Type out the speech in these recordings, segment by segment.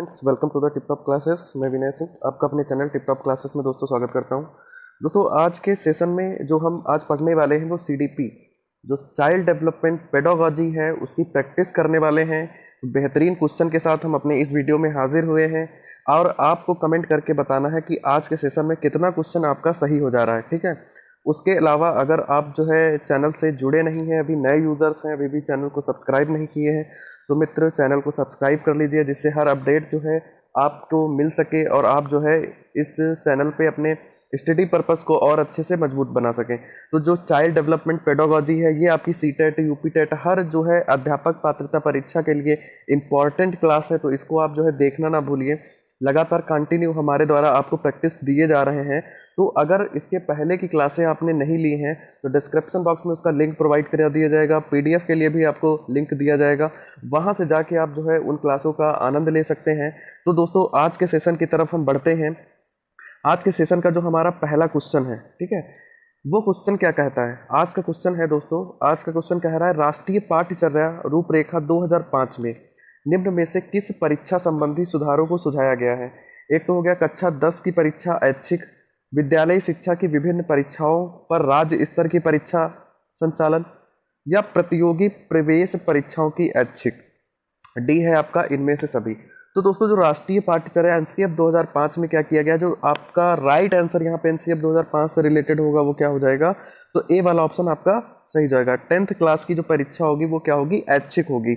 Friends, welcome to the tip top classes. मैं विनय सिंह आपका अपने चैनल टिप टॉप क्लासेस में दोस्तों स्वागत करता हूं। दोस्तों आज के सेशन में जो हम आज पढ़ने वाले हैं वो सीडीपी जो चाइल्ड डेवलपमेंट पेडागॉजी है उसकी प्रैक्टिस करने वाले हैं। बेहतरीन क्वेश्चन के साथ हम अपने इस वीडियो में हाजिर हुए हैं और आपको कमेंट करके बताना है कि आज के सेशन में कितना क्वेश्चन आपका सही हो जा रहा है। ठीक है, उसके अलावा अगर आप जो है चैनल से जुड़े नहीं हैं, अभी नए यूज़र्स हैं, अभी भी चैनल को सब्सक्राइब नहीं किए हैं, तो मित्र चैनल को सब्सक्राइब कर लीजिए जिससे हर अपडेट जो है आपको मिल सके और आप जो है इस चैनल पे अपने स्टडी पर्पस को और अच्छे से मजबूत बना सकें। तो जो चाइल्ड डेवलपमेंट पेडागॉजी है ये आपकी सीटेट, यूपीटेट हर जो है अध्यापक पात्रता परीक्षा के लिए इम्पॉर्टेंट क्लास है, तो इसको आप जो है देखना ना भूलिए। लगातार कंटिन्यू हमारे द्वारा आपको प्रैक्टिस दिए जा रहे हैं, तो अगर इसके पहले की क्लासें आपने नहीं ली हैं तो डिस्क्रिप्शन बॉक्स में उसका लिंक प्रोवाइड कर दिया जाएगा। पीडीएफ के लिए भी आपको लिंक दिया जाएगा, वहां से जाके आप जो है उन क्लासों का आनंद ले सकते हैं। तो दोस्तों आज के सेशन की तरफ हम बढ़ते हैं। आज के सेशन का जो हमारा पहला क्वेश्चन है, ठीक है, वो क्वेश्चन क्या कहता है। आज का क्वेश्चन है दोस्तों, आज का क्वेश्चन कह रहा है राष्ट्रीय पाठ्यचर्या रूपरेखा 2005 में निम्न में से किस परीक्षा संबंधी सुधारों को सुझाया गया है। एक तो हो गया कक्षा 10 की परीक्षा ऐच्छिक, विद्यालयी शिक्षा की विभिन्न परीक्षाओं पर राज्य स्तर की परीक्षा संचालन, या प्रतियोगी प्रवेश परीक्षाओं की ऐच्छिक। डी है आपका इनमें से सभी। तो दोस्तों जो राष्ट्रीय पाठ्यचर्या एनसीएफ 2005 में क्या किया गया, जो आपका राइट आंसर यहाँ पे एनसीएफ 2005 से रिलेटेड होगा वो क्या हो जाएगा, तो ए वाला ऑप्शन आपका सही जाएगा। 10th क्लास की जो परीक्षा होगी वो क्या होगी, ऐच्छिक होगी।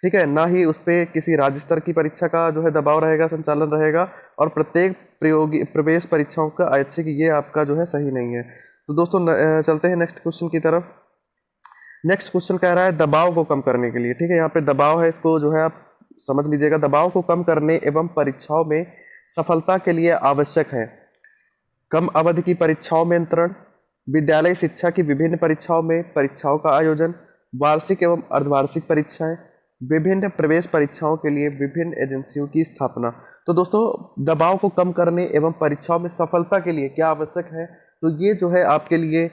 ठीक है, ना ही उस पर किसी राज्य स्तर की परीक्षा का जो है दबाव रहेगा, संचालन रहेगा, और प्रत्येक प्रवेश परीक्षाओं का ऐच्छिक, ये आपका जो है सही नहीं है। तो दोस्तों चलते हैं नेक्स्ट क्वेश्चन की तरफ। नेक्स्ट क्वेश्चन कह रहा है दबाव को कम करने के लिए, ठीक है, यहाँ पे दबाव है, इसको जो है आप समझ लीजिएगा। दबाव को कम करने एवं परीक्षाओं में सफलता के लिए आवश्यक है कम अवधि की परीक्षाओं में अंतरण, विद्यालय शिक्षा की विभिन्न परीक्षाओं में परीक्षाओं का आयोजन, वार्षिक एवं अर्धवार्षिक परीक्षाएं, विभिन्न प्रवेश परीक्षाओं के लिए विभिन्न एजेंसियों की स्थापना। तो दोस्तों दबाव को कम करने एवं परीक्षाओं में सफलता के लिए क्या आवश्यक है, तो ये जो है आपके लिए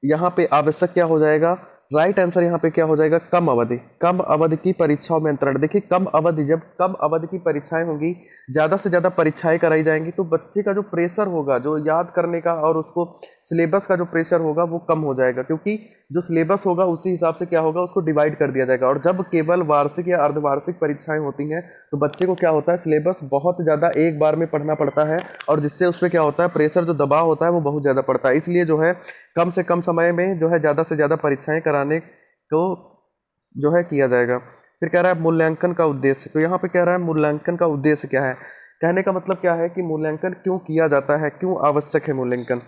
यहाँ पे आवश्यक क्या हो जाएगा, राइट आंसर यहाँ पे क्या हो जाएगा, कम अवधि। कम अवधि की परीक्षाओं में अंतरण। देखिए कम अवधि, जब कम अवधि की परीक्षाएं होंगी, ज़्यादा से ज़्यादा परीक्षाएं कराई जाएंगी, तो बच्चे का जो प्रेशर होगा, जो याद करने का और उसको सिलेबस का जो प्रेशर होगा वो कम हो जाएगा, क्योंकि जो सिलेबस होगा उसी हिसाब से क्या होगा, उसको डिवाइड कर दिया जाएगा। और जब केवल वार्षिक या अर्धवार्षिक परीक्षाएं होती हैं तो बच्चे को क्या होता है, सिलेबस बहुत ज़्यादा एक बार में पढ़ना पड़ता है, और जिससे उस पर क्या होता है, प्रेशर जो दबाव होता है वो बहुत ज़्यादा पड़ता है। इसलिए जो है कम से कम समय में जो है ज़्यादा से ज़्यादा परीक्षाएं कराने को जो है किया जाएगा। फिर कह रहा है मूल्यांकन का उद्देश्य। तो यहाँ पे कह रहा है मूल्यांकन का उद्देश्य क्या है। कहने का मतलब क्या है कि मूल्यांकन क्यों किया जाता है, क्यों आवश्यक है मूल्यांकन।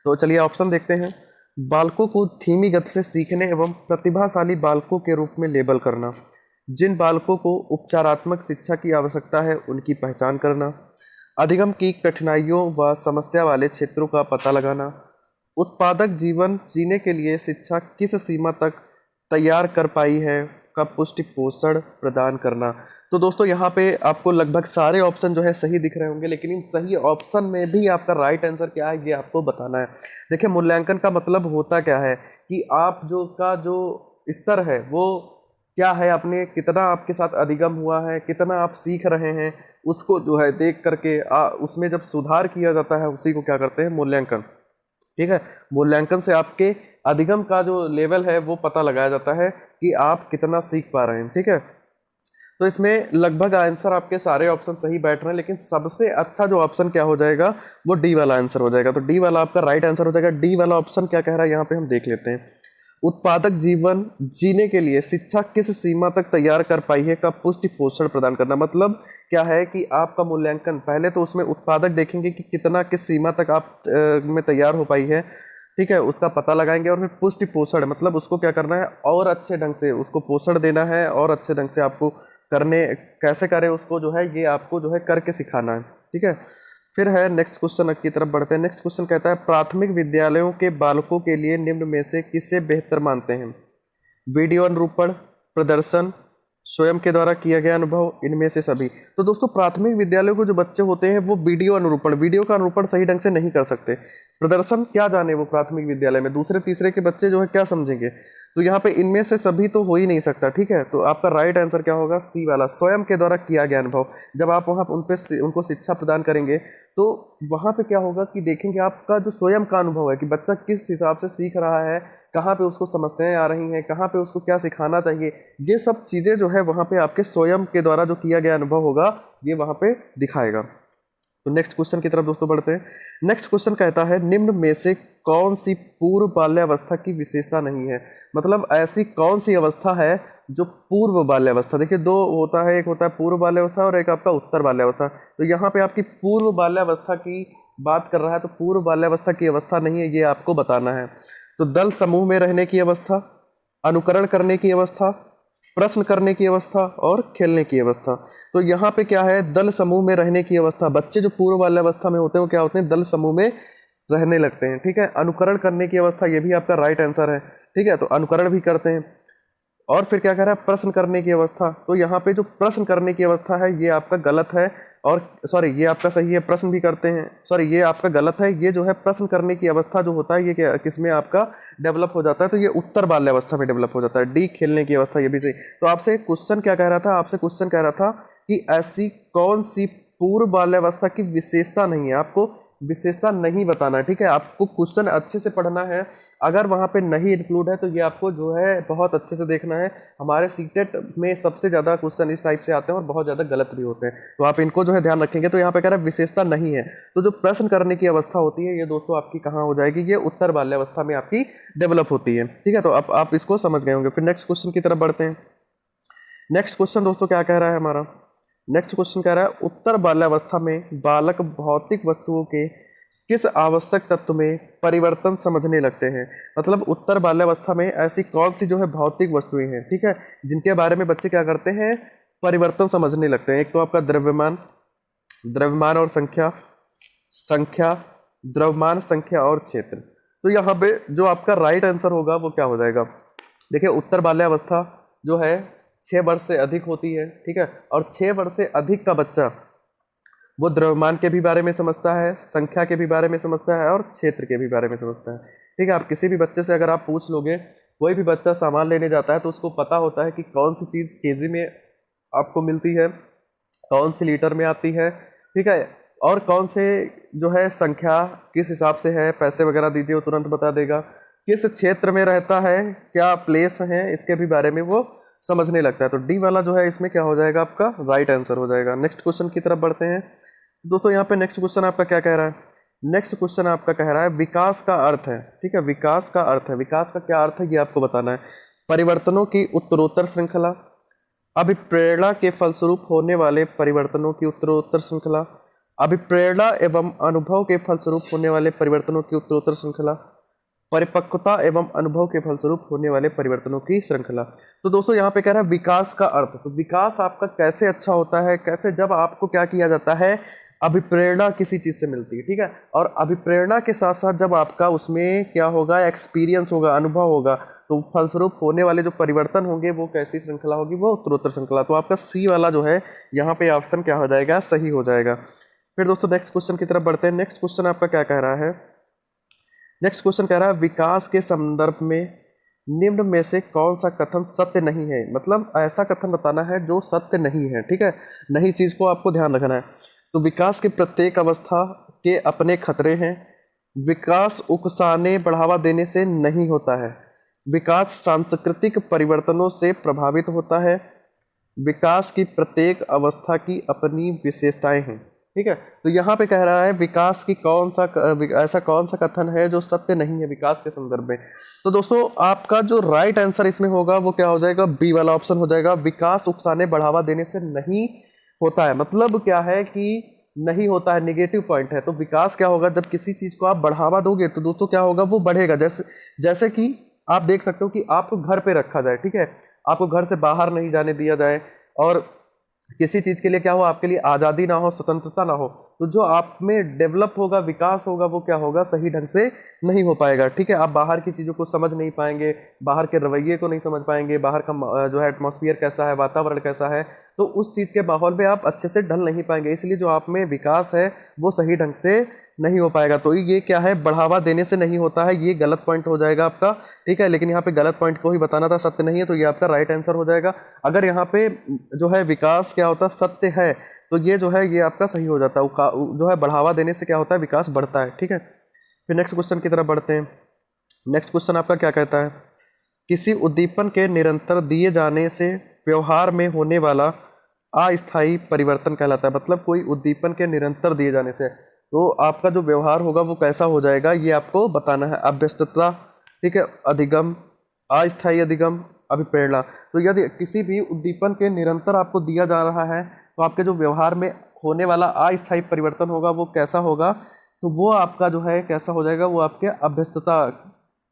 तो चलिए ऑप्शन देखते हैं। बालकों को धीमी गति से सीखने एवं प्रतिभाशाली बालकों के रूप में लेबल करना, जिन बालकों को उपचारात्मक शिक्षा की आवश्यकता है उनकी पहचान करना, अधिगम की कठिनाइयों व समस्या वाले क्षेत्रों का पता लगाना, उत्पादक जीवन जीने के लिए शिक्षा किस सीमा तक तैयार कर पाई है का पुष्टि पोषण प्रदान करना। तो दोस्तों यहाँ पे आपको लगभग सारे ऑप्शन जो है सही दिख रहे होंगे, लेकिन इन सही ऑप्शन में भी आपका राइट आंसर क्या है ये आपको बताना है। देखिए मूल्यांकन का मतलब होता क्या है कि आप जो स्तर है वो क्या है, आपने कितना आपके साथ अधिगम हुआ है, कितना आप सीख रहे हैं, उसको जो है देख करके उसमें जब सुधार किया जाता है उसी को क्या करते हैं, मूल्यांकन। ठीक है, मूल्यांकन से आपके अधिगम का जो लेवल है वो पता लगाया जाता है कि आप कितना सीख पा रहे हैं। ठीक है, तो इसमें लगभग आंसर आपके सारे ऑप्शन सही बैठ रहे हैं, लेकिन सबसे अच्छा जो ऑप्शन क्या हो जाएगा, वो डी वाला आंसर हो जाएगा। तो डी वाला आपका राइट आंसर हो जाएगा। डी वाला ऑप्शन क्या कह रहा है यहाँ पे हम देख लेते हैं। उत्पादक जीवन जीने के लिए शिक्षा किस सीमा तक तैयार कर पाई है का पुष्टि पोषण प्रदान करना। मतलब क्या है कि आपका मूल्यांकन पहले तो उसमें उत्पादक देखेंगे कि कितना किस सीमा तक आप में तैयार हो पाई है, ठीक है, उसका पता लगाएंगे, और फिर पुष्टि पोषण मतलब उसको क्या करना है, और अच्छे ढंग से उसको पोषण देना है, और अच्छे ढंग से आपको करने कैसे करें उसको जो है ये आपको जो है करके सिखाना है। ठीक है, फिर है नेक्स्ट क्वेश्चन की तरफ बढ़ते हैं। नेक्स्ट क्वेश्चन कहता है प्राथमिक विद्यालयों के बालकों के लिए निम्न में से किसे बेहतर मानते हैं। वीडियो अनुरूपण, प्रदर्शन, स्वयं के द्वारा किया गया अनुभव, इनमें से सभी। तो दोस्तों प्राथमिक विद्यालयों के जो बच्चे होते हैं वो वीडियो का अनुरूपण सही ढंग से नहीं कर सकते। प्रदर्शन क्या जाने वो प्राथमिक विद्यालय में, दूसरे तीसरे के बच्चे जो है क्या समझेंगे। तो यहाँ पे इनमें से सभी तो हो ही नहीं सकता, ठीक है। तो आपका राइट आंसर क्या होगा, सी वाला, स्वयं के द्वारा किया गया अनुभव। जब आप वहाँ उन पे उनको शिक्षा प्रदान करेंगे तो वहाँ पे क्या होगा कि देखेंगे आपका जो स्वयं का अनुभव है कि बच्चा किस हिसाब से सीख रहा है, कहाँ पे उसको समस्याएं आ रही हैं, कहाँ पे उसको क्या सिखाना चाहिए, ये सब चीज़ें जो है वहाँ पे आपके स्वयं के द्वारा जो किया गया अनुभव होगा ये वहाँ पे दिखाएगा। तो नेक्स्ट क्वेश्चन की तरफ दोस्तों बढ़ते हैं। नेक्स्ट क्वेश्चन कहता है निम्न में से कौन सी पूर्व बाल्यावस्था की विशेषता नहीं है। मतलब ऐसी कौन सी अवस्था है जो पूर्व बाल्यावस्था, देखिए दो होता है, एक होता है पूर्व बाल्यावस्था और एक आपका उत्तर बाल्यावस्था। तो यहाँ पे आपकी पूर्व बाल्यावस्था की बात कर रहा है, तो पूर्व बाल्यावस्था की अवस्था नहीं है, ये आपको बताना है। तो दल समूह में रहने की अवस्था, अनुकरण करने की अवस्था, प्रश्न करने की अवस्था और खेलने की अवस्था। तो यहाँ पे क्या है, दल समूह में रहने की अवस्था। बच्चे जो पूर्व बाल्यावस्था में होते हैं वो क्या होते हैं, दल समूह में रहने लगते हैं, ठीक है। अनुकरण करने की अवस्था, ये भी आपका राइट आंसर है, ठीक है। तो अनुकरण भी करते हैं। और फिर क्या कह रहा है, प्रश्न करने की अवस्था। तो यहाँ पे जो प्रश्न करने की अवस्था है ये आपका गलत है, और सॉरी ये आपका सही है, प्रश्न भी करते हैं, सॉरी ये आपका गलत है। ये जो है प्रश्न करने की अवस्था जो होता है ये किसमें आपका डेवलप हो जाता है, तो ये उत्तर बाल्यावस्था में डेवलप हो जाता है। डी खेलने की अवस्था, ये भी सही। तो आपसे क्वेश्चन क्या कह रहा था, आपसे क्वेश्चन कह रहा था कि ऐसी कौन सी पूर्व बाल्यावस्था की विशेषता नहीं है, आपको विशेषता नहीं बताना है, ठीक है। आपको क्वेश्चन अच्छे से पढ़ना है, अगर वहाँ पे नहीं इंक्लूड है तो ये आपको जो है बहुत अच्छे से देखना है। हमारे सीटेट में सबसे ज़्यादा क्वेश्चन इस टाइप से आते हैं और बहुत ज़्यादा गलत भी होते हैं, तो आप इनको जो है ध्यान रखेंगे। तो यहाँ पे कह रहा है विशेषता नहीं है, तो जो प्रश्न करने की अवस्था होती है ये दोस्तों आपकी कहाँ हो जाएगी, ये उत्तर बाल्यावस्था में आपकी डेवलप होती है, ठीक है। तो अब आप इसको समझ गए होंगे। फिर नेक्स्ट क्वेश्चन की तरफ बढ़ते हैं। नेक्स्ट क्वेश्चन दोस्तों क्या कह रहा है हमारा, नेक्स्ट क्वेश्चन कह रहा है उत्तर बाल्यावस्था में बालक भौतिक वस्तुओं के किस आवश्यक तत्व में परिवर्तन समझने लगते हैं। मतलब उत्तर बाल्यावस्था में ऐसी कौन सी जो है भौतिक वस्तुएं हैं, ठीक है, जिनके बारे में बच्चे क्या करते हैं, परिवर्तन समझने लगते हैं। एक तो आपका द्रव्यमान, द्रव्यमान और संख्या, संख्या, द्रव्यमान, संख्या और क्षेत्र। तो यहाँ पे जो आपका राइट आंसर होगा वो क्या हो जाएगा, देखिए उत्तर बाल्यावस्था जो है 6 वर्ष से अधिक होती है, ठीक है। और 6 वर्ष से अधिक का बच्चा वो द्रव्यमान के भी बारे में समझता है, संख्या के भी बारे में समझता है और क्षेत्र के भी बारे में समझता है, ठीक है। आप किसी भी बच्चे से अगर आप पूछ लोगे, कोई भी बच्चा सामान लेने जाता है तो उसको पता होता है कि कौन सी चीज़ केजी में आपको मिलती है, कौन सी लीटर में आती है, ठीक है, और कौन से जो है संख्या किस हिसाब से है, पैसे वगैरह दीजिए वो तुरंत बता देगा, किस क्षेत्र में रहता है, क्या प्लेस है, इसके भी बारे में वो समझने लगता है। तो डी वाला जो है इसमें क्या हो जाएगा, आपका राइट आंसर हो जाएगा। नेक्स्ट क्वेश्चन की तरफ बढ़ते हैं दोस्तों। यहाँ पे नेक्स्ट क्वेश्चन आपका क्या कह रहा है, नेक्स्ट क्वेश्चन आपका कह रहा है विकास का अर्थ है, ठीक है। विकास का अर्थ है, विकास का क्या अर्थ है ये आपको बताना है। परिवर्तनों की उत्तरोत्तर श्रृंखला, अभिप्रेरणा के फलस्वरूप होने वाले परिवर्तनों की उत्तरोत्तर श्रृंखला, अभिप्रेरणा एवं अनुभव के फलस्वरूप होने वाले परिवर्तनों की उत्तरोत्तर श्रृंखला, परिपक्वता एवं अनुभव के फलस्वरूप होने वाले परिवर्तनों की श्रृंखला। तो दोस्तों यहाँ पे कह रहा है विकास का अर्थ, तो विकास आपका कैसे अच्छा होता है, कैसे, जब आपको क्या किया जाता है, अभिप्रेरणा किसी चीज से मिलती है, ठीक है। और अभिप्रेरणा के साथ साथ जब आपका उसमें क्या होगा, एक्सपीरियंस होगा, अनुभव होगा, तो फलस्वरूप होने वाले जो परिवर्तन होंगे वो कैसी श्रृंखला होगी, वो उत्तरोत्तर श्रृंखला। तो आपका सी वाला जो है यहाँ पे ऑप्शन क्या हो जाएगा, सही हो जाएगा। फिर दोस्तों नेक्स्ट क्वेश्चन की तरफ बढ़ते हैं। नेक्स्ट क्वेश्चन आपका क्या कह रहा है, नेक्स्ट क्वेश्चन कह रहा है विकास के संदर्भ में निम्न में से कौन सा कथन सत्य नहीं है। मतलब ऐसा कथन बताना है जो सत्य नहीं है, ठीक है, नई चीज को आपको ध्यान रखना है। तो विकास की प्रत्येक अवस्था के अपने खतरे हैं, विकास उकसाने बढ़ावा देने से नहीं होता है, विकास सांस्कृतिक परिवर्तनों से प्रभावित होता है, विकास की प्रत्येक अवस्था की अपनी विशेषताएं हैं, ठीक है। तो यहाँ पे कह रहा है विकास की ऐसा कौन सा कथन है जो सत्य नहीं है विकास के संदर्भ में। तो दोस्तों आपका जो राइट आंसर इसमें होगा वो क्या हो जाएगा, बी वाला ऑप्शन हो जाएगा, विकास उकसाने बढ़ावा देने से नहीं होता है। मतलब क्या है कि नहीं होता है, नेगेटिव पॉइंट है। तो विकास क्या होगा, जब किसी चीज को आप बढ़ावा दोगे तो दोस्तों क्या होगा, वो बढ़ेगा। जैसे कि आप देख सकते हो कि आपको घर पे रखा जाए, ठीक है, आपको घर से बाहर नहीं जाने दिया जाए और किसी चीज के लिए क्या हो, आपके लिए आज़ादी ना हो, स्वतंत्रता ना हो, तो जो आप में डेवलप होगा, विकास होगा, वो क्या होगा, सही ढंग से नहीं हो पाएगा, ठीक है। आप बाहर की चीज़ों को समझ नहीं पाएंगे, बाहर के रवैये को नहीं समझ पाएंगे, बाहर का जो है एटमॉस्फेयर कैसा है, वातावरण कैसा है, तो उस चीज़ के माहौल में आप अच्छे से ढल नहीं पाएंगे। इसलिए जो आप में विकास है वो सही ढंग से नहीं हो पाएगा। तो ये क्या है, बढ़ावा देने से नहीं होता है, ये गलत पॉइंट हो जाएगा आपका, ठीक है। लेकिन यहाँ पे गलत पॉइंट को ही बताना था, सत्य नहीं है, तो ये आपका राइट आंसर हो जाएगा। अगर यहाँ पे जो है विकास क्या होता है, सत्य है, तो ये जो है ये आपका सही हो जाता है। जो है बढ़ावा देने से क्या होता है, विकास बढ़ता है, ठीक है। फिर नेक्स्ट क्वेश्चन की तरफ बढ़ते हैं। नेक्स्ट क्वेश्चन आपका क्या कहता है, किसी उद्दीपन के निरंतर दिए जाने से व्यवहार में होने वाला अस्थायी परिवर्तन कहलाता है। मतलब कोई उद्दीपन के निरंतर दिए जाने से तो आपका जो व्यवहार होगा वो कैसा हो जाएगा, ये आपको बताना है। अभ्यस्तता, ठीक है, अधिगम, अस्थायी अधिगम, अभिप्रेरणा। तो यदि किसी भी उद्दीपन के निरंतर आपको दिया जा रहा है तो आपके जो व्यवहार में होने वाला अस्थायी परिवर्तन होगा वो कैसा होगा, तो वो आपका जो है कैसा हो जाएगा, वो आपके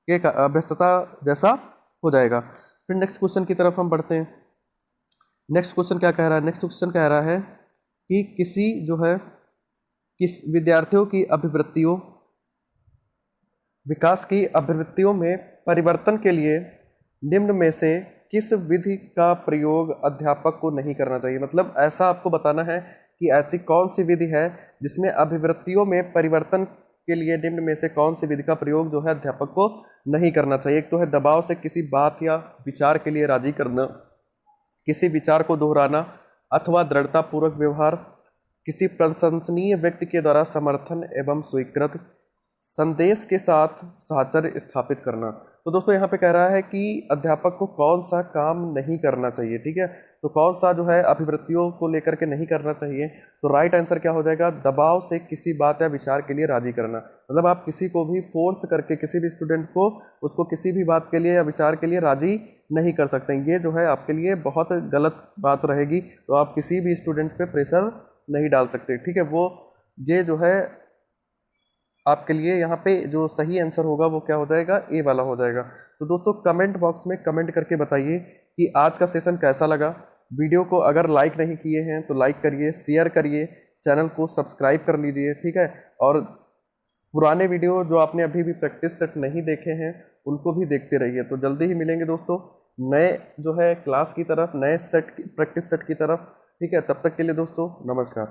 अभ्यस्तता जैसा हो जाएगा। फिर नेक्स्ट क्वेश्चन की तरफ हम बढ़ते हैं। नेक्स्ट क्वेश्चन क्या कह रहा है, नेक्स्ट क्वेश्चन कह रहा है कि किस विद्यार्थियों की अभिवृत्तियों, विकास की अभिवृत्तियों में परिवर्तन के लिए निम्न में से किस विधि का प्रयोग अध्यापक को नहीं करना चाहिए। मतलब ऐसा आपको बताना है कि ऐसी कौन सी विधि है जिसमें अभिवृत्तियों में परिवर्तन के लिए निम्न में से कौन सी विधि का प्रयोग जो है अध्यापक को नहीं करना चाहिए। एक तो है दबाव से किसी बात या विचार के लिए राजी करना, किसी विचार को दोहराना अथवा दृढ़तापूर्वक व्यवहार, किसी प्रशंसनीय व्यक्ति के द्वारा समर्थन एवं स्वीकृत संदेश के साथ साहचर्य स्थापित करना। तो दोस्तों यहाँ पे कह रहा है कि अध्यापक को कौन सा काम नहीं करना चाहिए, ठीक है। तो कौन सा जो है अभिवृत्तियों को लेकर के नहीं करना चाहिए, तो राइट आंसर क्या हो जाएगा, दबाव से किसी बात या विचार के लिए राजी करना। मतलब आप किसी को भी फोर्स करके किसी भी स्टूडेंट को उसको किसी भी बात के लिए या विचार के लिए राजी नहीं कर सकते, ये जो है आपके लिए बहुत गलत बात रहेगी। तो आप किसी भी स्टूडेंट पे प्रेशर नहीं डाल सकते, ठीक है। वो ये जो है आपके लिए यहाँ पे जो सही आंसर होगा वो क्या हो जाएगा, ए वाला हो जाएगा। तो दोस्तों कमेंट बॉक्स में कमेंट करके बताइए कि आज का सेशन कैसा लगा। वीडियो को अगर लाइक नहीं किए हैं तो लाइक करिए, शेयर करिए, चैनल को सब्सक्राइब कर लीजिए, ठीक है। और पुराने वीडियो जो आपने अभी भी प्रैक्टिस सेट नहीं देखे हैं उनको भी देखते रहिए। तो जल्दी ही मिलेंगे दोस्तों नए जो है क्लास की तरफ, नए सेट प्रैक्टिस सेट की तरफ, ठीक है। तब तक के लिए दोस्तों नमस्कार।